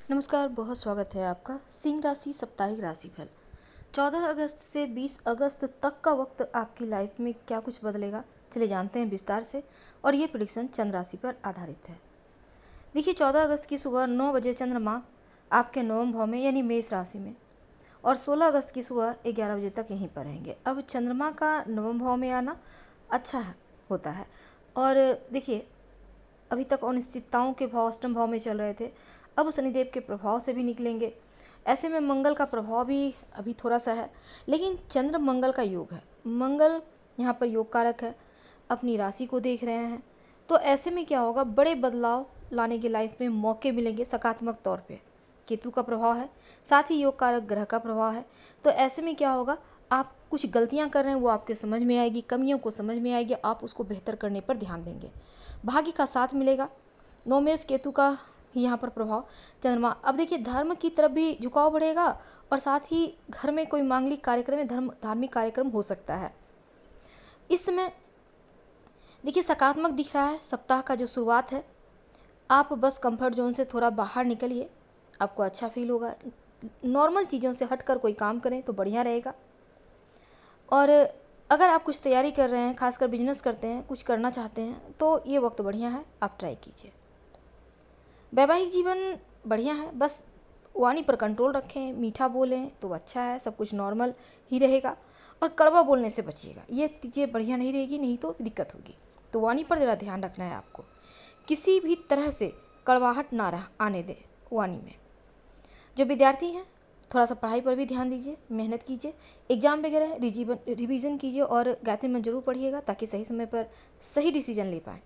नमस्कार, बहुत स्वागत है आपका सिंह राशि साप्ताहिक राशिफल 14 अगस्त से 20 अगस्त तक का वक्त आपकी लाइफ में क्या कुछ बदलेगा, चलिए जानते हैं विस्तार से। और ये प्रेडिक्शन चंद्र राशि पर आधारित है। देखिए, 14 अगस्त की सुबह 9 बजे चंद्रमा आपके नवम भाव में यानी मेष राशि में, और 16 अगस्त की सुबह 11 बजे तक यहीं पर रहेंगे। अब चंद्रमा का नवम भाव में आना अच्छा होता है। और देखिए, अभी तक अनिश्चितताओं के भाव अष्टम भाव में चल रहे थे, अब शनिदेव के प्रभाव से भी निकलेंगे। ऐसे में मंगल का प्रभाव भी अभी थोड़ा सा है, लेकिन चंद्र मंगल का योग है। मंगल यहाँ पर योग कारक है, अपनी राशि को देख रहे हैं। तो ऐसे में क्या होगा, बड़े बदलाव लाने की लाइफ में मौके मिलेंगे सकारात्मक तौर पे। केतु का प्रभाव है, साथ ही योग कारक ग्रह का प्रभाव है। तो ऐसे में क्या होगा, आप कुछ गलतियां कर रहे हैं वो आपके समझ में आएगी, कमियों को समझ में आएगी, आप उसको बेहतर करने पर ध्यान देंगे। भाग्य का साथ मिलेगा। नौमेश केतु का यहाँ पर प्रभाव चंद्रमा। अब देखिए, धर्म की तरफ भी झुकाव बढ़ेगा, और साथ ही घर में कोई मांगलिक कार्यक्रम या धार्मिक कार्यक्रम हो सकता है। इस समय देखिए, सकारात्मक दिख रहा है। सप्ताह का जो शुरुआत है, आप बस कंफर्ट जोन से थोड़ा बाहर निकलिए, आपको अच्छा फील होगा। नॉर्मल चीज़ों से हटकर कोई काम करें तो बढ़िया रहेगा। और अगर आप कुछ तैयारी कर रहे हैं, खासकर बिजनेस करते हैं, कुछ करना चाहते हैं, तो ये वक्त बढ़िया है, आप ट्राई कीजिए। वैवाहिक जीवन बढ़िया है, बस वाणी पर कंट्रोल रखें, मीठा बोलें तो अच्छा है, सब कुछ नॉर्मल ही रहेगा। और कड़वा बोलने से बचिएगा, ये चीज़ें बढ़िया नहीं रहेगी, नहीं तो दिक्कत होगी। तो वाणी पर ज़रा ध्यान रखना है आपको, किसी भी तरह से कड़वाहट ना आने दें वाणी में। जो विद्यार्थी हैं, थोड़ा सा पढ़ाई पर भी ध्यान दीजिए, मेहनत कीजिए। एग्जाम वगैरह रिवीजन कीजिए, और गायत्री मंत्र जरूर पढ़िएगा ताकि सही समय पर सही डिसीजन ले पाएँ।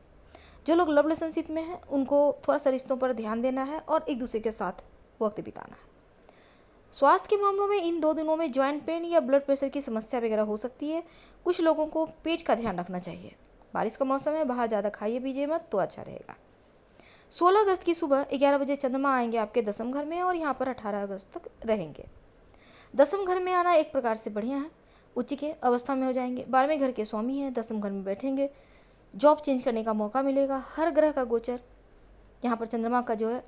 जो लोग लव रिलेशनशिप में हैं, उनको थोड़ा सा रिश्तों पर ध्यान देना है और एक दूसरे के साथ वक्त बिताना है। स्वास्थ्य के मामलों में इन 2 दिनों में जॉइंट पेन या ब्लड प्रेशर की समस्या वगैरह हो सकती है। कुछ लोगों को पेट का ध्यान रखना चाहिए। बारिश का मौसम है, बाहर ज़्यादा खाइए पीजिए मत, तो अच्छा रहेगा। 16 अगस्त की सुबह 11 बजे चंद्रमा आएंगे आपके दसम घर में, और यहाँ पर 18 अगस्त तक रहेंगे। दसम घर में आना एक प्रकार से बढ़िया है, उच्च के अवस्था में हो जाएंगे। 12वें घर के स्वामी हैं, दसम घर में बैठेंगे, जॉब चेंज करने का मौका मिलेगा। हर ग्रह का गोचर यहाँ पर चंद्रमा का जो है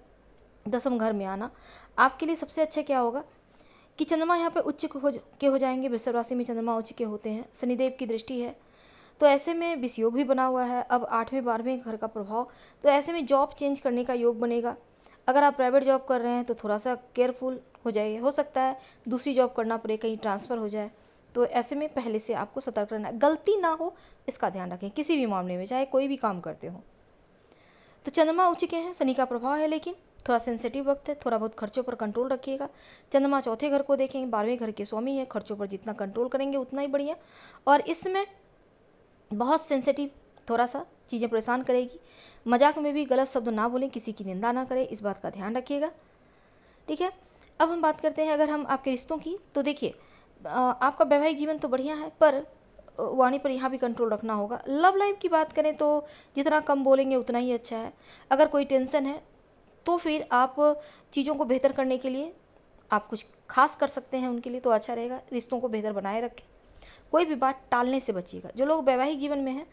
दसम घर में आना आपके लिए सबसे अच्छा क्या होगा कि चंद्रमा यहाँ पे उच्च हो जाएंगे। वृषभ राशि में चंद्रमा उच्च के होते हैं, शनिदेव की दृष्टि है, तो ऐसे में विषयोग भी बना हुआ है। अब 8वें 12वें घर का प्रभाव, तो ऐसे में जॉब चेंज करने का योग बनेगा। अगर आप प्राइवेट जॉब कर रहे हैं तो थोड़ा सा केयरफुल हो जाइए, हो सकता है दूसरी जॉब करना पड़े, कहीं ट्रांसफ़र हो जाए। तो ऐसे में पहले से आपको सतर्क रहना है, गलती ना हो इसका ध्यान रखें किसी भी मामले में, चाहे कोई भी काम करते हो। तो चंद्रमा उच्च के हैं, शनि का प्रभाव है, लेकिन थोड़ा सेंसिटिव वक्त है, थोड़ा बहुत खर्चों पर कंट्रोल रखिएगा। चंद्रमा चौथे घर को देखेंगे, 12वें घर के स्वामी है, खर्चों पर जितना कंट्रोल करेंगे उतना ही बढ़िया। और इसमें बहुत सेंसिटिव, थोड़ा सा चीज़ें परेशान करेगी। मजाक में भी गलत शब्द ना बोलें, किसी की निंदा ना करें, इस बात का ध्यान रखिएगा, ठीक है। अब हम बात करते हैं अगर हम आपके रिश्तों की, तो देखिए, आपका वैवाहिक जीवन तो बढ़िया है, पर वाणी पर यहाँ भी कंट्रोल रखना होगा। लव लाइफ की बात करें तो जितना कम बोलेंगे उतना ही अच्छा है। अगर कोई टेंशन है तो फिर आप चीज़ों को बेहतर करने के लिए आप कुछ खास कर सकते हैं, उनके लिए तो अच्छा रहेगा। रिश्तों को बेहतर बनाए रखें, कोई भी बात टालने से बचिएगा। जो लोग वैवाहिक जीवन में हैं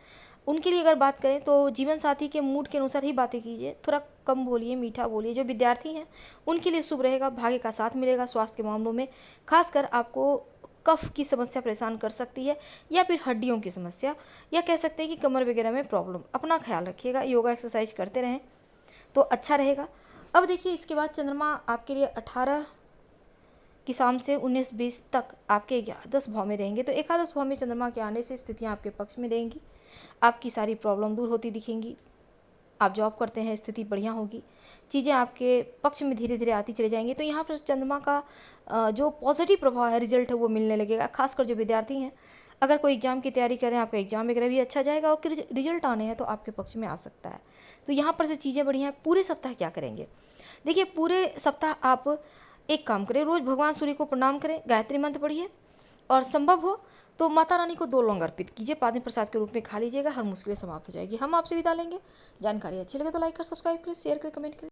उनके लिए अगर बात करें तो जीवन साथी के मूड के अनुसार ही बातें कीजिए, थोड़ा कम बोलिए, मीठा बोलिए। जो विद्यार्थी हैं उनके लिए शुभ रहेगा, भाग्य का साथ मिलेगा। स्वास्थ्य के मामलों में खासकर आपको कफ की समस्या परेशान कर सकती है, या फिर हड्डियों की समस्या, या कह सकते हैं कि कमर वगैरह में प्रॉब्लम। अपना ख्याल रखिएगा, योगा एक्सरसाइज करते रहें तो अच्छा रहेगा। अब देखिए, इसके बाद चंद्रमा आपके लिए 18 की शाम से 19-20 तक आपके 11 भाव में रहेंगे। तो एकादश भाव में चंद्रमा के आने से स्थितियां आपके पक्ष में रहेंगी, आपकी सारी प्रॉब्लम दूर होती दिखेंगी। आप जॉब करते हैं, स्थिति बढ़िया होगी, चीज़ें आपके पक्ष में धीरे धीरे आती चली जाएंगी। तो यहाँ पर चंद्रमा का जो पॉजिटिव प्रभाव है, रिजल्ट है, वो मिलने लगेगा। खासकर जो विद्यार्थी हैं, अगर कोई एग्जाम की तैयारी करें, आपका एग्जाम वगैरह भी अच्छा जाएगा, और रिजल्ट आने हैं तो आपके पक्ष में आ सकता है। तो यहाँ पर से चीज़ें बढ़िया हैं। पूरे सप्ताह क्या करेंगे, देखिए, पूरे सप्ताह आप एक काम करें, रोज़ भगवान सूर्य को प्रणाम करें, गायत्री मंत्र पढ़िए, और संभव हो तो माता रानी को 2 लौंग अर्पित कीजिए, पानी प्रसाद के रूप में खा लीजिएगा, हर मुश्किलें समाप्त हो जाएगी। हम आपसे विदा लेंगे। जानकारी अच्छी लगे तो लाइक कर, सब्सक्राइब करें, शेयर करें, कमेंट करें।